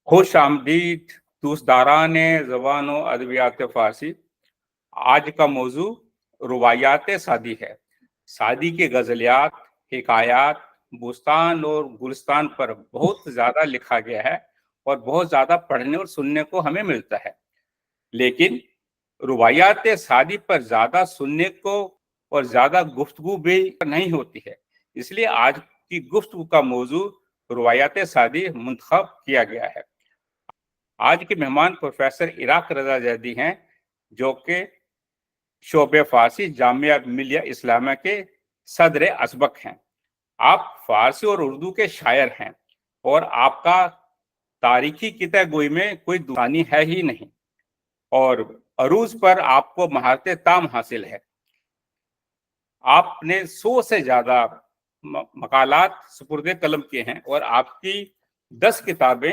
خوش آمدید دوستداران زبان و ادبیات فارسی۔ آج کا موضوع روایات سعدی ہے۔ سعدی کے غزلیات، حکایات، بستان اور گلستان پر بہت زیادہ لکھا گیا ہے اور بہت زیادہ پڑھنے اور سننے کو ہمیں ملتا ہے، لیکن روایات سعدی پر زیادہ سننے کو اور زیادہ گفتگو بھی نہیں ہوتی ہے۔ اس لیے آج کی گفتگو کا موضوع روایات سعدی منتخب کیا گیا ہے۔ آج کے مہمان پروفیسر عراق رضا زیدی ہیں، جو کہ شعبہ فارسی جامعہ ملیہ اسلامیہ کے صدر اسبق ہیں۔ آپ فارسی اور اردو کے شاعر ہیں اور آپ کا تاریخی کتہ گوئی میں کوئی دوانی ہے ہی نہیں، اور عروض پر آپ کو مہارت تام حاصل ہے۔ آپ نے 100 سے زیادہ مقالات سپرد قلم کیے ہیں اور آپ کی 10 کتابیں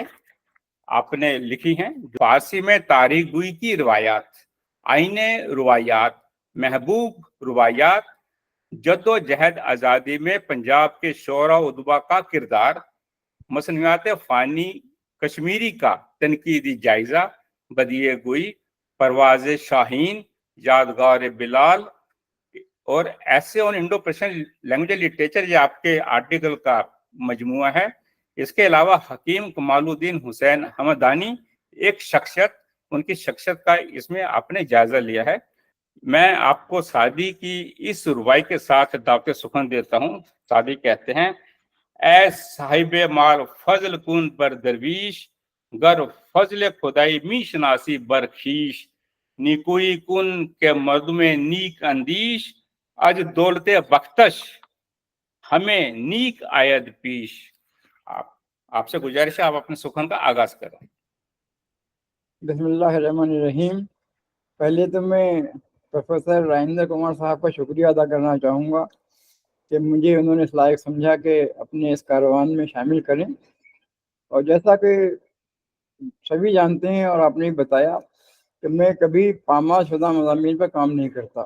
آپ نے لکھی ہیں۔ فارسی میں تاریخ گوئی کی روایات، آئین روایات، محبوب روایات، جد و جہد آزادی میں پنجاب کے شعراء و ادبا کا کردار، مصنوعات فانی کشمیری کا تنقیدی جائزہ، بدیع گوئی، پرواز شاہین، یادگار بلال اور ایسے آن انڈو پرشین لینگویج لٹریچر، یہ آپ کے آرٹیکل کا مجموعہ ہے۔ اس کے علاوہ حکیم کمال الدین حسین حمدانی ایک شخصیت، ان کی شخصیت کا اس میں آپ نے جائزہ لیا ہے۔ میں آپ کو سعدی کی اس ربائی کے ساتھ دعوت سخن دیتا ہوں۔ سعدی کہتے ہیں: اے صاحب مال فضل کن بر درویش، گر فضل خدائی می شناسی برخیش، نیکوئی کن کے مردم نیک اندیش، اج دولت بختش ہمیں نیک آید پیش۔ آپ سے گزارش ہے آپ اپنے سخن کا آغاز کریں۔ بسم اللہ الرحمن الرحیم۔ پہلے تو میں پروفیسر راجندر کمار صاحب کا شکریہ ادا کرنا چاہوں گا کہ مجھے انہوں نے اس لائق سمجھا کہ اپنے اس کاروان میں شامل کریں۔ اور جیسا کہ سبھی جانتے ہیں اور آپ نے بھی بتایا کہ میں کبھی پامال شدہ مضامین پر کام نہیں کرتا۔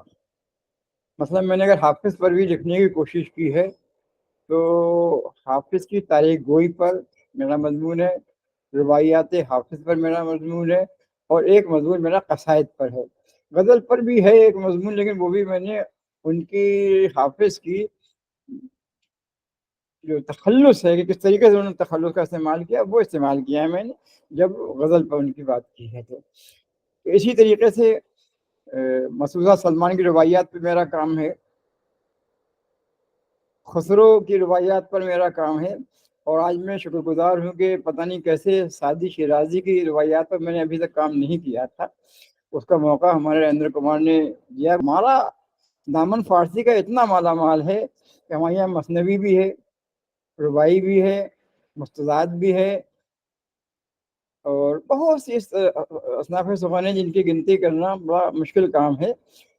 مثلا میں نے اگر حافظ پر بھی لکھنے کی کوشش کی ہے تو حافظ کی تاریخ گوئی پر میرا مضمون ہے، روایات حافظ پر میرا مضمون ہے، اور ایک مضمون میرا قصائد پر ہے۔ غزل پر بھی ہے ایک مضمون، لیکن وہ بھی میں نے ان کی حافظ کی جو تخلص ہے کہ کس طریقے سے انہوں نے تخلص کا استعمال کیا، وہ استعمال کیا ہے میں نے جب غزل پر ان کی بات کی ہے۔ تو اسی طریقے سے مسعودہ سلمان کی روایات پہ میرا کام ہے، خسرو کی روایات پر میرا کام ہے، اور آج میں شکر گزار ہوں کہ پتہ نہیں کیسے سعدی شیرازی کی روایات پر میں نے ابھی تک کام نہیں کیا تھا، اس کا موقع ہمارے راجندر کمار نے دیا۔ ہمارا دامن فارسی کا اتنا مالا مال ہے کہ ہمارے یہاں مثنوی بھی ہے، رباعی بھی ہے، مستزاد بھی ہے، اور بہت سی اصناف سخن ہیں جن کی گنتی کرنا بڑا مشکل کام ہے،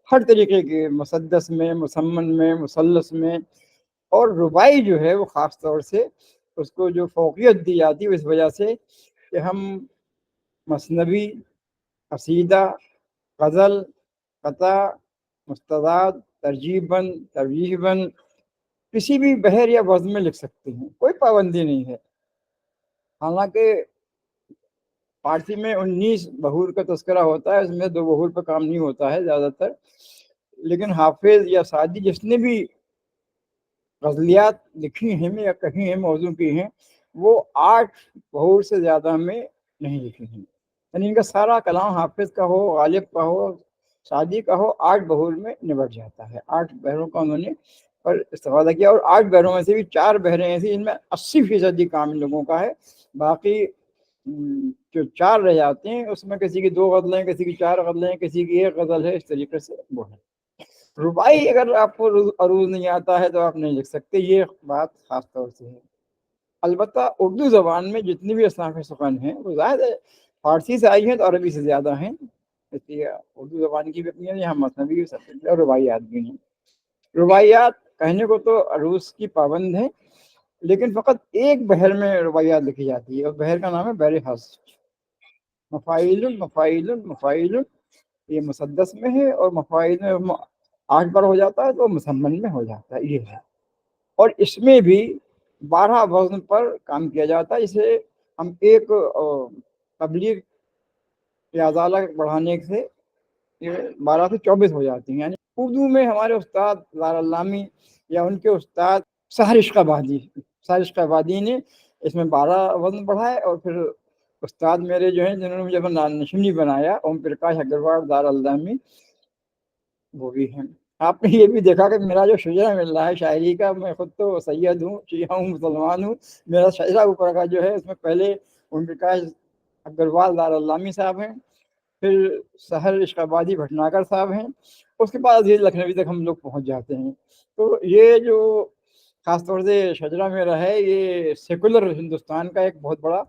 ہر طریقے کے، مسدس میں، مسمن میں، مثلث میں۔ اور رباعی جو ہے وہ خاص طور سے اس کو جو فوقیت دی جاتی ہے اس وجہ سے کہ ہم مثنوی، قصیدہ، غزل، قطع، مستزاد، ترجیح بند، ترجیح بند کسی بھی بحر یا وزن میں لکھ سکتے ہیں، کوئی پابندی نہیں ہے۔ حالانکہ فارسی میں 19 بحور کا تذکرہ ہوتا ہے، اس میں 2 بحور پر کام نہیں ہوتا ہے زیادہ تر، لیکن حافظ یا سعدی جس نے بھی غزلیات لکھی ہیں یا کہیں ہیں موضوع کی ہیں، وہ 8 بحور سے زیادہ میں نہیں لکھی ہیں۔ یعنی ان کا سارا کلام حافظ کا ہو، غالب کا ہو، سعدی کا ہو، 8 بحور میں نبٹ جاتا ہے۔ 8 بحروں کا انہوں نے پر استفادہ کیا، اور 8 بحروں میں سے بھی 4 بحریں ایسی جن میں 80% کام ان لوگوں کا ہے، باقی جو 4 رہ جاتے ہیں اس میں کسی کی 2 غزلیں، کسی کی 4 غزلیں، کسی کی 1 غزل ہے، اس طریقے سے وہ ہے۔ رباعی اگر آپ کو عروض نہیں آتا ہے تو آپ نہیں لکھ سکتے، یہ بات خاص طور سے ہے۔ البتہ اردو زبان میں جتنی بھی اصناف سخن ہیں وہ ظاہر ہے فارسی سے آئی ہیں تو عربی سے زیادہ ہیں، اس لیے اردو زبان کی بھی اپنی ہے، یہاں مثنوی بھی سب اور روایات بھی ہیں۔ روایات کہنے کو تو عروض کی پابند ہیں، لیکن فقط ایک بحر میں روایات لکھی جاتی ہے، اور بحر کا نام ہے بحر حس۔ مفاعیل مفاعیل مفاعیل یہ مسدس میں ہے، اور مفاعیل میں 8 بار ہو جاتا ہے تو مسمن میں ہو جاتا ہے، یہ ہے۔ اور اس میں بھی 12 وزن پر کام کیا جاتا ہے، جسے ہم ایک تبلیغ یا ازالہ بڑھانے سے یہ 12 سے 24 ہو جاتی ہیں. یعنی اردو میں ہمارے استاد زار اللامی یا ان کے استاد سحر عشق آبادی نے اس میں 12 وزن بڑھائے، اور پھر استاد میرے جو ہیں جنہوں نے مجھے نشنی بنایا، اوم پرکاش اگروال زار اللامی، وہ بھی ہیں. آپ نے یہ بھی دیکھا کہ میرا جو شجرا مل رہا ہے شاعری کا، میں خود تو سید ہوں، شیعہ ہوں، مسلمان ہوں، میرا شجرا اوپر کا جو ہے اس میں پہلے اوم پرکاش اگروال زار اللامی صاحب ہیں، پھر سحر عشق آبادی بھٹناگر صاحب ہیں، اس کے بعد عزیز لکھنوی تک ہم لوگ پہنچ جاتے ہیں. تو یہ جو خاص طور سے شجرا میرا ہے، یہ سیکولر ہندوستان کا ایک بہت بڑا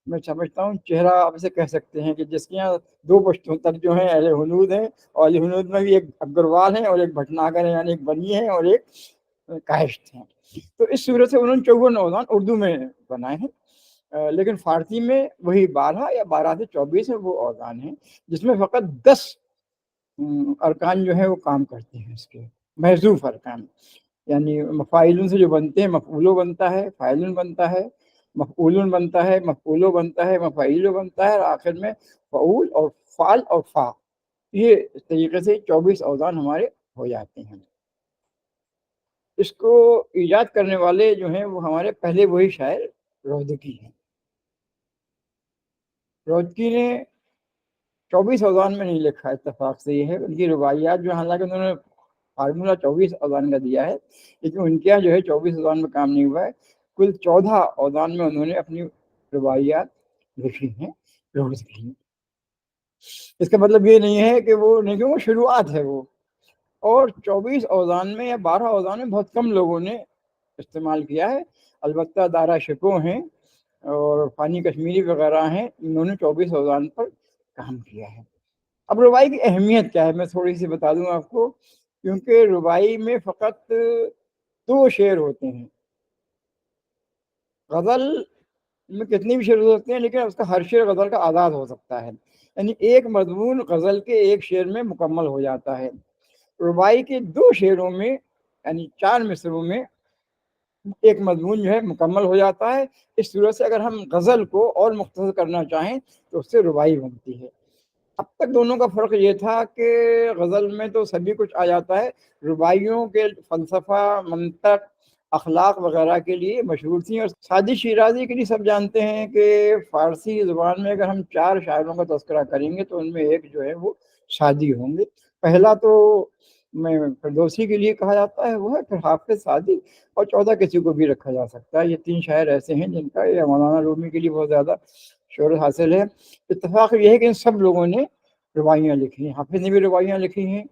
میں سمجھتا ہوں چہرہ آپ اسے کہہ سکتے ہیں، کہ جس کے یہاں 2 پشتوں تک جو ہیں اہل ہنود ہیں، اور اہل ہنود میں بھی ایک اگروال ہیں اور ایک بھٹناگر ہیں، یعنی ایک بنی ہیں اور ایک کاشت ہیں. تو اس صورت سے انہوں نے 54 اوزان اردو میں بنائے ہیں، لیکن فارسی میں وہی 12 یا 12 سے 24 ہیں وہ اوزان ہیں، جس میں فقط 10 ارکان جو ہیں وہ کام کرتے ہیں، اس کے محذوف ارکان. یعنی مفاعلون سے جو بنتے ہیں، مفعولو بنتا ہے، فاعلون بنتا ہے، مفعولون بنتا ہے، مفعولو بنتا ہے، مفعیلو بنتا ہے، اور آخر میں فعول اور فعل اور فا. یہ اس طریقے سے 24 اوزان ہمارے ہو جاتے ہیں. اس کو ایجاد کرنے والے جو ہیں وہ ہمارے پہلے وہی شاعر روزکی ہیں. روزکی نے 24 اوزان میں نہیں لکھا، اتفاق سے یہ ہے ان کی روایات جو، حالانکہ انہوں نے فارمولہ 24 اوزان کا دیا ہے، لیکن ان کے یہاں جو ہے 24 اوزان میں کام نہیں ہوا ہے. کل 14 اوزان میں انہوں نے اپنی روایات لکھی ہیں روزکی. اس کا مطلب یہ نہیں ہے کہ وہ نہیں، کہ وہ شروعات ہے وہ. اور 24 اوزان میں یا 12 اوزان میں بہت کم لوگوں نے استعمال کیا ہے. البتہ دارا شکو ہیں اور فانی کشمیری وغیرہ ہیں، انہوں نے 24 اوزان پر کام کیا ہے. اب ربائی کی اہمیت کیا ہے میں تھوڑی سی بتا دوں آپ کو، کیونکہ ربائی میں فقط 2 شعر ہوتے ہیں. غزل میں کتنی بھی شعر ہو سکتے ہیں، لیکن اس کا ہر شعر غزل کا آزاد ہو سکتا ہے. یعنی ایک مضمون غزل کے ایک شعر میں مکمل ہو جاتا ہے. ربائی کے 2 شعروں میں یعنی 4 مصروں میں ایک مضمون جو ہے مکمل ہو جاتا ہے. اس صورت سے اگر ہم غزل کو اور مختصر کرنا چاہیں تو اس سے ربائی بنتی ہے. اب تک دونوں کا فرق یہ تھا کہ غزل میں تو سبھی کچھ آ جاتا ہے، رباعیوں کے فلسفہ، منطق، اخلاق وغیرہ کے لیے مشہور تھیں. اور سعدی شیرازی کے لیے سب جانتے ہیں کہ فارسی زبان میں اگر ہم 4 شاعروں کا تذکرہ کریں گے تو ان میں ایک جو ہے وہ سعدی ہوں گے. پہلا تو میں فردوسی کے لیے کہا جاتا ہے وہ ہے، پھر حافظ، سعدی، اور 14 کسی کو بھی رکھا جا سکتا ہے. یہ 3 شاعر ایسے ہیں جن کا، یا مولانا رومی کے لیے بہت زیادہ شہرت حاصل ہے. اتفاق یہ ہے کہ ان سب لوگوں نے روایاں لکھی ہیں. حافظ نے بھی روایاں لکھی ہیں،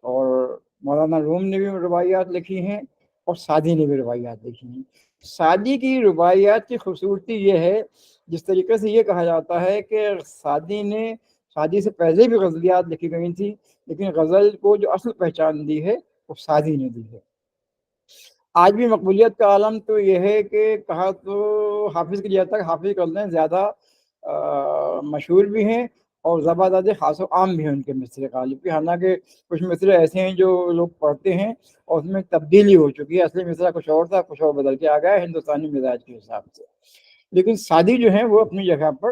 اور مولانا روم نے بھی روایات لکھی ہیں، اور سعدی نے بھی روایات لکھی ہیں. سعدی کی روایات کی خوبصورتی یہ ہے، جس طریقے سے یہ کہا جاتا ہے کہ سعدی سے پہلے بھی غزلیات لکھی گئی تھی، لیکن غزل کو جو اصل پہچان دی ہے وہ سعدی نے دی ہے. آج بھی مقبولیت کا عالم تو یہ ہے کہ کہا تو حافظ کی جاتا ہے، حافظ غزلیں زیادہ مشہور بھی ہیں اور زبرداد خاص و عام بھی ہیں ان کے مصرے غالب کی. حالانکہ کچھ مصرے ایسے ہیں جو لوگ پڑھتے ہیں اور اس میں تبدیلی ہو چکی ہے، اصلی مصرع کچھ اور تھا، کچھ اور بدل کے آ گیا ہے ہندوستانی مزاج کے حساب سے. لیکن سعدی جو ہیں وہ اپنی جگہ پر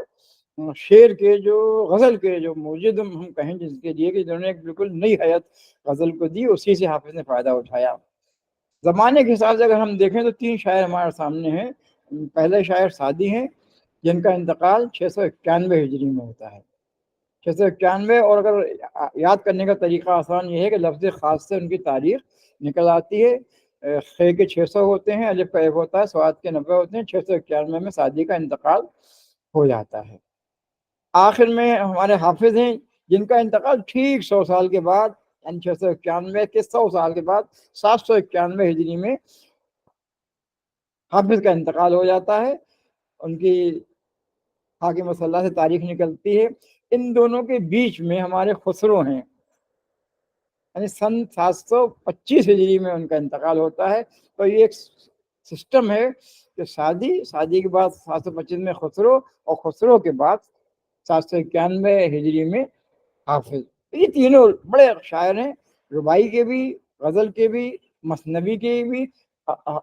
شعر کے جو، غزل کے جو موجد ہم کہیں جس کے لیے کہ جنہوں نے ایک بالکل نئی حیت غزل کو دی، اسی سے حافظ نے فائدہ اٹھایا. زمانے کے حساب سے اگر ہم دیکھیں تو 3 شاعر ہمارے سامنے ہیں. پہلے شاعر سعدی ہیں جن کا انتقال 691 ہجری میں ہوتا ہے. 691، اور اگر یاد کرنے کا طریقہ آسان یہ ہے کہ لفظ خاص سے ان کی تاریخ نکل آتی ہے. خے کے 600 ہوتے ہیں، الف کا 1 ہوتا ہے، سواد کے 90 ہوتے ہیں. 691 میں سعدی کا انتقال ہو جاتا ہے. آخر میں ہمارے حافظ ہیں جن کا انتقال ٹھیک 100 سال کے بعد، یعنی 691 کے 100 سال کے بعد 791 ہجری میں حافظ کا انتقال ہو جاتا ہے. ان کی حاکم مسلح سے تاریخ نکلتی ہے. ان دونوں کے بیچ میں ہمارے خسرو ہیں، یعنی سن 725 ہجری میں ان کا انتقال ہوتا ہے. تو یہ ایک سسٹم ہے کہ شادی کے بعد 725 میں خسرو، اور خسرو کے بعد 791 ہجری میں حافظ. یہ تینوں بڑے شاعر ہیں، ربائی کے بھی، غزل کے بھی، مثنوی کے بھی.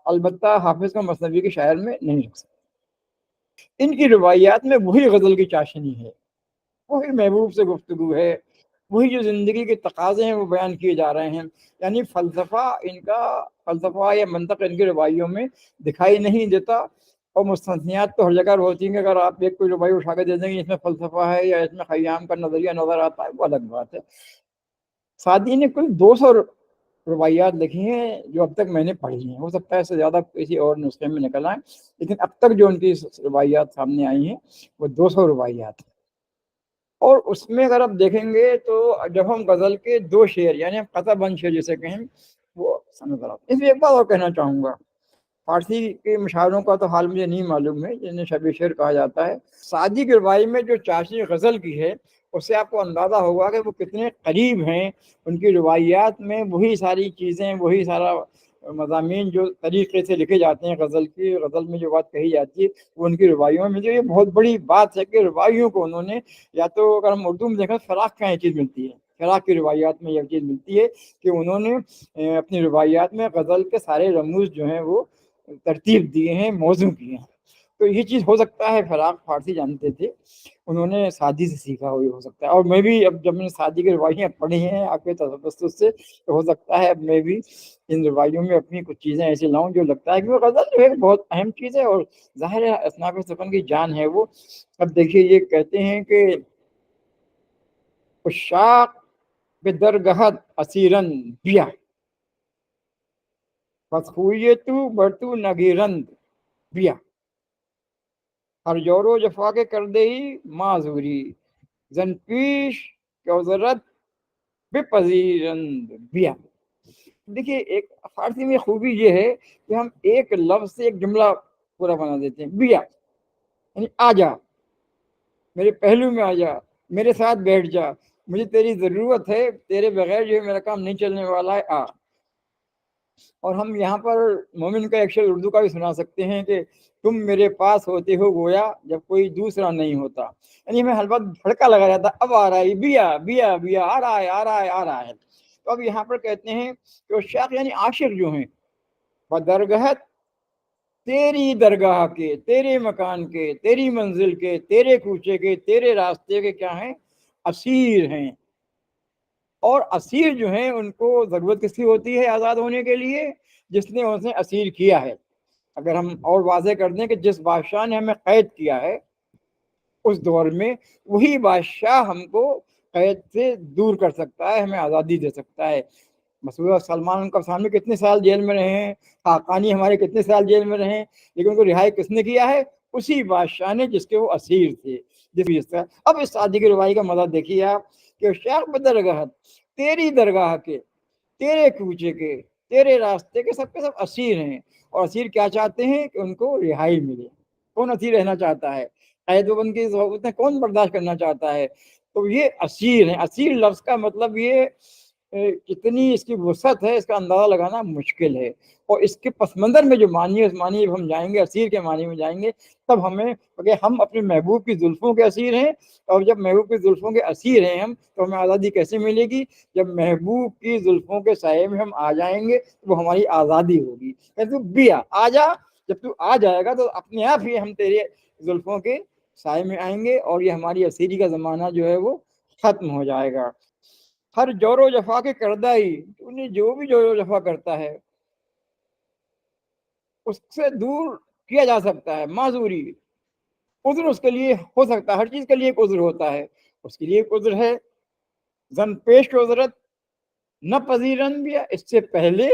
البتہ حافظ کا مثنوی کے شاعر میں نہیں رکھ سکتے. ان کی روایات میں وہی غزل کی چاشنی ہے، وہی محبوب سے گفتگو ہے، وہی جو زندگی کے تقاضے ہیں وہ بیان کیے جا رہے ہیں۔ یعنی فلسفہ یا منطق ان کی روایوں میں دکھائی نہیں دیتا، اور مستثنیات تو ہر جگہ ہوتی ہیں کہ اگر آپ ایک کوئی روایی اٹھا کے دے دیں گے اس میں فلسفہ ہے یا اس میں خیام کا نظریہ نظر آتا ہے، وہ الگ بات ہے۔ سعدی نے کل 200 روایات لکھی ہیں جو اب تک میں نے پڑھی ہیں، ہو سکتا ہے اس سے زیادہ کسی اور نسخے میں نکل آئیں، لیکن اب تک جو ان کی روایات سامنے آئی ہیں وہ 200 روایات ہیں۔ اور اس میں اگر آپ دیکھیں گے تو جب ہم غزل کے 2 شعر یعنی قطع بند شعر جسے کہیں وہ نظر آتے ہیں۔ اس میں ایک بات اور کہنا چاہوں گا، فارسی کے مشاعروں کا تو حال مجھے نہیں معلوم ہے جنہیں شب شعر کہا جاتا ہے، سعدی کی روایی میں جو چاشنی غزل کی ہے اس سے آپ کو اندازہ ہوگا کہ وہ کتنے قریب ہیں۔ ان کی روایات میں وہی ساری چیزیں، وہی سارا مضامین جو طریقے سے لکھے جاتے ہیں غزل میں جو بات کہی جاتی ہے وہ ان کی روایوں میں، جو یہ بہت بڑی بات ہے کہ روایوں کو انہوں نے، یا تو اگر ہم اردو میں دیکھیں فراق کا یہ چیز ملتی ہے، فراق کی روایات میں یہ چیز ملتی ہے کہ انہوں نے اپنی روایات میں غزل کے سارے رموز جو ہیں وہ ترتیب دیے ہیں، موضوع کیے ہیں۔ تو یہ چیز ہو سکتا ہے فراق فارسی جانتے تھے، انہوں نے سعدی سے سیکھا ہو سکتا ہے، اور میں بھی اب جب میں نے سعدی کی روایاں پڑھی ہیں آپ کے تسلسل سے تو ہو سکتا ہے اب میں بھی ان روایوں میں اپنی کچھ چیزیں ایسی لاؤں جو لگتا ہے کہ وہ غزل جو ہے بہت اہم چیز ہے، اور ظاہر ہے اصناف سفن کی جان ہے وہ۔ اب دیکھیے یہ کہتے ہیں کہ عشاق به درگهت اسیرند بیا، پس خوی تو بر تو نگیرند بیا، ہر جور و جفا کے کردے ہی معذوری، زن پیش کہ عذرت بپذیرند بیا۔ دیکھیے ایک فارسی میں خوبی یہ ہے کہ ہم ایک لفظ سے ایک جملہ پورا بنا دیتے ہیں۔ بیا یعنی آ جا، میرے پہلو میں آ جا، میرے ساتھ بیٹھ جا، مجھے تیری ضرورت ہے، تیرے بغیر جو ہے میرا کام نہیں چلنے والا ہے، آ۔ اور ہم یہاں پر مومن کا ایک شعر اردو کا بھی سنا سکتے ہیں کہ تم میرے پاس ہوتے ہو گویا جب کوئی دوسرا نہیں ہوتا، یعنی ہمیں ہر وقت بھڑکا لگا جاتا اب آ رہا ہے، بیا بیا بیا، آ رہا ہے آ رہا ہے آ رہا ہے۔ تو اب یہاں پر کہتے ہیں کہ عشاق یعنی عاشق جو ہیں، بدرگہت تیری درگاہ کے، تیرے مکان کے، تیری منزل کے، تیرے کوچے کے، تیرے راستے کے کیا ہیں؟ اسیر ہیں۔ اور اسیر جو ہیں ان کو ضرورت کس کی ہوتی ہے آزاد ہونے کے لیے؟ جس نے اسے اسیر کیا ہے۔ اگر ہم اور واضح کر دیں کہ جس بادشاہ نے ہمیں قید کیا ہے اس دور میں، وہی بادشاہ ہم کو قید سے دور کر سکتا ہے، ہمیں آزادی دے سکتا ہے۔ مسعود سلمان کا سامنے کتنے سال جیل میں رہے ہیں، خاقانی ہمارے کتنے سال جیل میں رہے ہیں، لیکن ان کو رہائی کس نے کیا ہے؟ اسی بادشاہ نے جس کے وہ اسیر تھے، جس طرح۔ اب اس شادی کی روائی کا مزہ دیکھیے آپ کہ شیخ بدرگاہ تیری درگاہ کے، تیرے کوچے کے، تیرے راستے کے سب اسیر ہیں، اور اسیر کیا چاہتے ہیں کہ ان کو رہائی ملے۔ کون اسیر رہنا چاہتا ہے؟ قید و بند کی ضرورتیں کون برداشت کرنا چاہتا ہے؟ تو یہ اسیر ہیں۔ اسیر لفظ کا مطلب یہ کتنی اس کی وسعت ہے اس کا اندازہ لگانا مشکل ہے، اور اس کے پس منظر میں جو معنی ہے اس معنی جب ہم جائیں گے، اسیر کے معنی میں جائیں گے، تب ہمیں کہ ہم اپنے محبوب کی زلفوں کے اسیر ہیں، اور جب محبوب کی زلفوں کے اسیر ہیں ہم، تو ہمیں آزادی کیسے ملے گی؟ جب محبوب کی زلفوں کے سائے میں ہم آ جائیں گے تو وہ ہماری آزادی ہوگی۔ تو بیا آ جا، جب تو آ جائے گا تو اپنے آپ ہی ہم تیرے زلفوں کے سائے میں آئیں گے، اور یہ ہماری اسیری کا زمانہ جو ہے وہ ختم ہو جائے گا۔ ہر جور و جفا کے کردہ ہی، انہیں جو بھی جور و جفا کرتا ہے اس سے دور کیا جا سکتا ہے، معذوری، عذر اس کے لیے ہو سکتا ہے، ہر چیز کے لیے ایک عذر ہوتا ہے، اس کے لیے ایک عذر ہے۔ زن پیش کی عذرت نہ پذیرن بھی، اس سے پہلے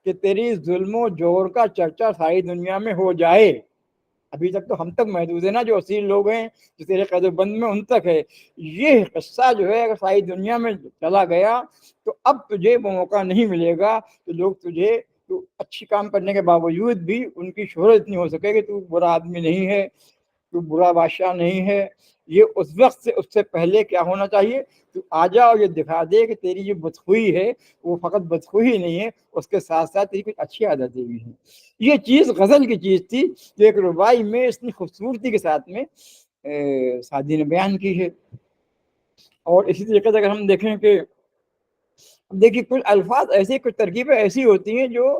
کہ تیری ظلم و جور کا چرچا ساری دنیا میں ہو جائے، ابھی تک تو ہم تک محدود ہے نا، جو اسیر لوگ ہیں جو تیرے قید و بند میں ان تک ہے، یہ قصہ جو ہے اگر ساری دنیا میں چلا گیا تو اب تجھے وہ موقع نہیں ملے گا کہ لوگ تجھے، تو اچھی کام کرنے کے باوجود بھی ان کی شہرت اتنی ہو سکے کہ تو برا آدمی نہیں ہے، تو برا بادشاہ نہیں ہے۔ یہ اس وقت سے، اس سے پہلے کیا ہونا چاہیے؟ تو آ جا اور یہ دکھا دے کہ تیری جو بدخوئی ہے وہ فقط بدخوئی نہیں ہے، اس کے ساتھ ساتھ تیری کچھ اچھی عادتیں بھی ہیں۔ یہ چیز غزل کی چیز تھی جو ایک ربائی میں اتنی خوبصورتی کے ساتھ میں سعدی نے بیان کی ہے۔ اور اسی طریقے سے اگر ہم دیکھیں کہ دیکھیے کچھ الفاظ ایسے، کچھ ترکیبیں ایسی ہوتی ہیں جو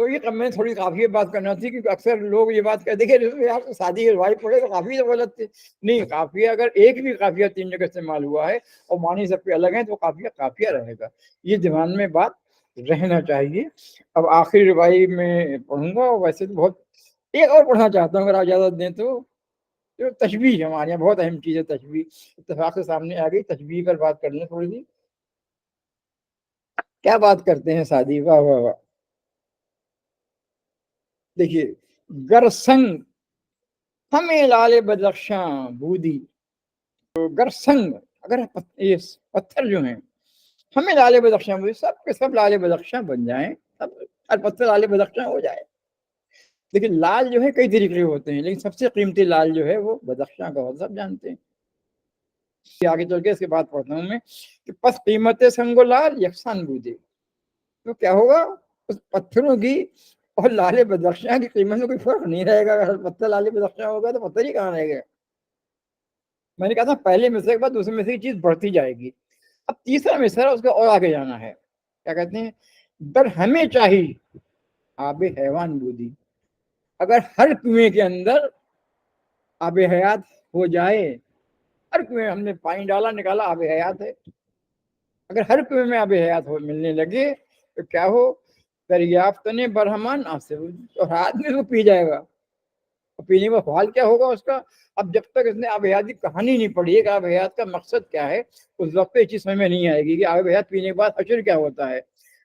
تو یہ میں تھوڑی کافی بات کرنا تھی، کیونکہ اکثر لوگ یہ بات کہتے کہ یار شادی کے روایت پڑھے تو کافی تو غلط تھی. نہیں، قافیہ اگر ایک بھی قافیہ 3 جگہ استعمال ہوا ہے اور معنی سب کے الگ ہیں تو قافیہ قافیہ رہے گا. یہ دھیان میں بات رہنا چاہیے. اب آخری روایی میں پڑھوں گا. ویسے تو بہت ایک اور پڑھنا چاہتا ہوں اگر آپ اجازت دیں تو. جو تشبیہ ہمارے یہاں بہت اہم چیز ہے تشبیہ. اتفاق سے سامنے آ گئی تشبیہ پر بات کر لیں تھوڑی سی. کیا بات کرتے ہیں سعدی، واہ واہ واہ. دیکھیے، گرسنگ ہمیں لال بدخشاں بودی. تو گرسنگ اگر یہ پتھر جو ہیں ہمیں لال بدخشاں بودی، سب کے سب لال بدخشاں بن جائیں، سب ہر پتھر لال بدخشاں ہو جائے. لیکن لال جو ہے کئی طریقے ہوتے ہیں، لیکن سب سے قیمتی لال جو ہے وہ بدخشاں کا ہوتا ہے، سب جانتے ہیں. آگے چل کے اس کے بعد پڑھتا ہوں میں کہ پس قیمت سنگ و لال یکساں بودے. تو کیا ہوگا اس پتھروں کی اور لال بدخشاں کی قیمت میں کوئی فرق نہیں رہے گا. اگر پتھر لال بدخشاں ہوگا تو پتھر ہی کہاں رہے گا. میں نے کہا تھا پہلے مصرے کے بعد دوسرے مصرے کی چیز بڑھتی جائے گی. اب تیسرا مصرا اس کا اور آگے جانا ہے. کیا کہتے ہیں؟ در ہمیں چاہیے آب حیوان بودی. اگر ہر کنویں کے اندر آب حیات ہو جائے، ہر کنویں ہم نے پانی ڈالا نکالا آب حیات ہے. اگر ہر کنویں میں آب حیات ہو ملنے لگے تو کیا ہو؟ دریافت نے برہمان آسے، اور آدمی کو پی جائے گا. پینے کا حال کیا ہوگا اس کا؟ اب جب تک اس نے آب حیات کی کہانی نہیں پڑھی ہے کہ آب حیات کا مقصد کیا ہے، اس وقت یہ چیز سمجھ میں نہیں آئے گی کہ آب حیات پینے کے بعد حشر کیا ہوتا ہے.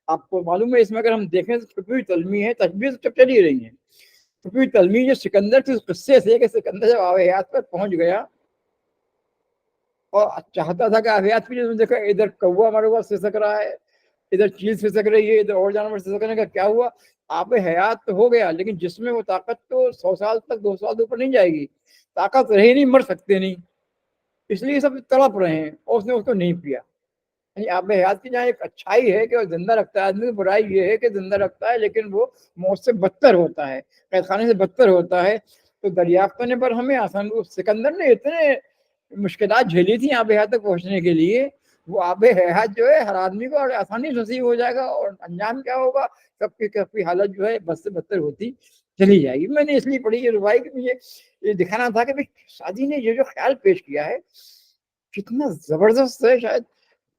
آپ کو معلوم ہے اس میں اگر ہم دیکھیں تو چھپی ہوئی تلمی ہے، تشبیہ تو چلی رہی ہیں. چھپی ہوئی تلمی جو سکندر کے قصے سے کہ سکندر جب آب حیات پر پہنچ گیا اور چاہتا تھا کہ آب حیات پہ دیکھا ادھر کوا ہمارے پاس سسک رہا ہے، ادھر چیز سسک رہی ہے، ادھر اور جانور سسک رہے ہیں. کیا ہوا؟ آب حیات تو ہو گیا لیکن جس میں وہ طاقت تو 100 سال تک 200 سال اوپر نہیں جائے گی. طاقت رہی نہیں، مر سکتے نہیں، اس لیے سب تڑپ رہے ہیں اور اس نے اس کو نہیں پیا. یعنی آب حیات کی جہاں ایک اچھائی ہے کہ وہ زندہ رکھتا ہے آدمی، برائی یہ ہے کہ زندہ رکھتا ہے لیکن وہ موت سے بدتر ہوتا ہے، قید خانے سے بدتر ہوتا ہے. تو دریافت نے پر ہمیں آسان. سکندر نے اتنے مشکلات جھیلی تھی آب حیات تک پہنچنے کے لیے، وہ آب حیات جو ہے ہر آدمی کو آسانی سے نصیب ہو جائے گا اور انجام کیا ہوگا؟ سب کی حالت جو ہے بد سے بدتر ہوتی چلی جائے گی. میں نے اس لیے پڑھی یہ روایت کہ مجھے یہ دکھانا تھا کہ شادی نے یہ جو خیال پیش کیا ہے کتنا زبردست ہے. شاید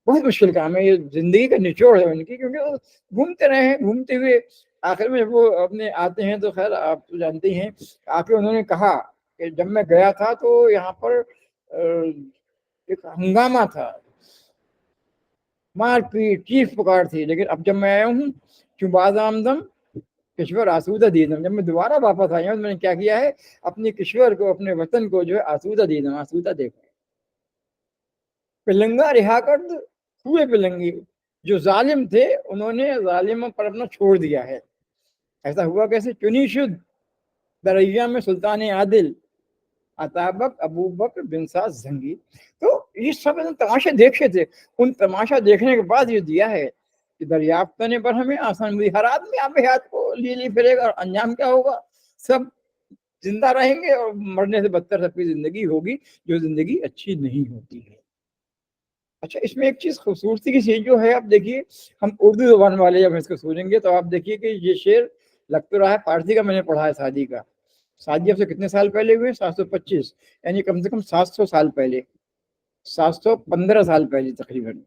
بہت مشکل کام ہے، یہ زندگی کا نچوڑ ہے ان کی، کیونکہ وہ گھومتے رہے ہیں، گھومتے ہوئے آخر میں جب وہ اپنے آتے ہیں تو خیر آپ تو جانتے ہیں آخر انہوں نے کہا کہ جب میں گیا تھا تو یہاں پر ایک ہنگامہ تھا، مار پیٹ چیخ پکار تھی، لیکن اب جب میں آیا ہوں کیوں باز آمدم کشور آسودہ دیدم. جب میں دوبارہ واپس آیا ہوں میں نے کیا کیا ہے؟ اپنے کشور کو، اپنے وطن کو جو ہے آسودہ دیدم، آسودہ دیکھا. پلنگا رہا کر ہوئے پلنگی، جو ظالم تھے انہوں نے ظالموں پر اپنا چھوڑ دیا ہے. ایسا ہوا کیسے؟ چنی شد دریا میں سلطان عادل عطابک ابو بکر بن ساز زنگی. تو یہ سب تماشے دیکھے تھے، ان تماشا دیکھنے کے بعد یہ دیا ہے کہ دریافت نے پر ہمیں آسان ہوئی. ہر آدمی آب حیات کو لی پھرے گا اور انجام کیا ہوگا؟ سب زندہ رہیں گے اور مرنے سے بدتر سب کی زندگی ہوگی، جو زندگی اچھی نہیں ہوتی ہے. اچھا، اس میں ایک چیز خوبصورتی کی چیز جو ہے، آپ دیکھیے ہم اردو زبان والے جب اس کو سنیں گے تو آپ دیکھیے کہ یہ شعر لگ تو رہا ہے فارسی کا، میں نے پڑھا ہے سعدی کا. سعدی اب سے کتنے سال پہلے ہوئے؟ 725، یعنی کم سے کم 700 سال پہلے، 715 سال پہلے تقریباً.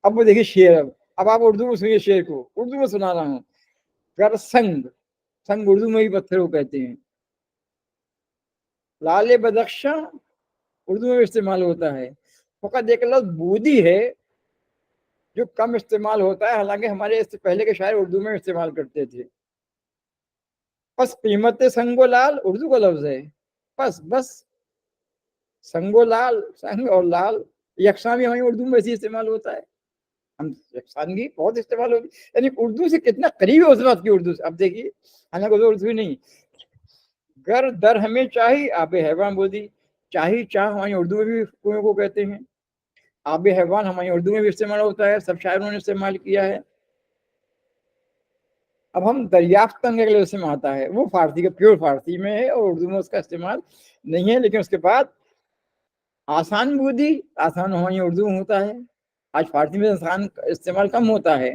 اب وہ دیکھیے شعر، اب آپ اردو میں سنیے شعر کو، اردو میں سنا رہا ہوں. گر سنگ، سنگ اردو میں بھی پتھر کو کہتے ہیں. لال بدخشاں اردو میں استعمال ہوتا ہے. فقط ایک لفظ بودی ہے جو کم استعمال ہوتا ہے، حالانکہ ہمارے اس سے پہلے کے شاعر اردو میں استعمال کرتے تھے. بس قیمت سنگ و لال اردو کا لفظ ہے. بس سنگ و لال، سنگ اور لال یکساں بھی ہماری اردو میں ایسے استعمال ہوتا ہے. ہم یکسانگی بہت استعمال ہوتی ہے، یعنی اردو سے کتنا قریب ہے اس وقت کی اردو سے. اب دیکھیے حالانکہ اردو نہیں. گر در ہمیں چاہی آب حیوان بودی. چاہی چاہ ہماری اردو میں بھی کنویں کو کہتے ہیں. آب حیوان ہماری اردو میں بھی استعمال ہوتا ہے، سب شاعروں نے استعمال کیا ہے. اب ہم دریافت کرنے کے لیے اس میں آتا ہے، وہ فارسی کا پیور فارسی میں ہے اور اردو میں اس کا استعمال نہیں ہے. لیکن اس کے بعد آسان بودی، آسان ہماری اردو میں ہوتا ہے. آج فارسی میں آسان استعمال کم ہوتا ہے.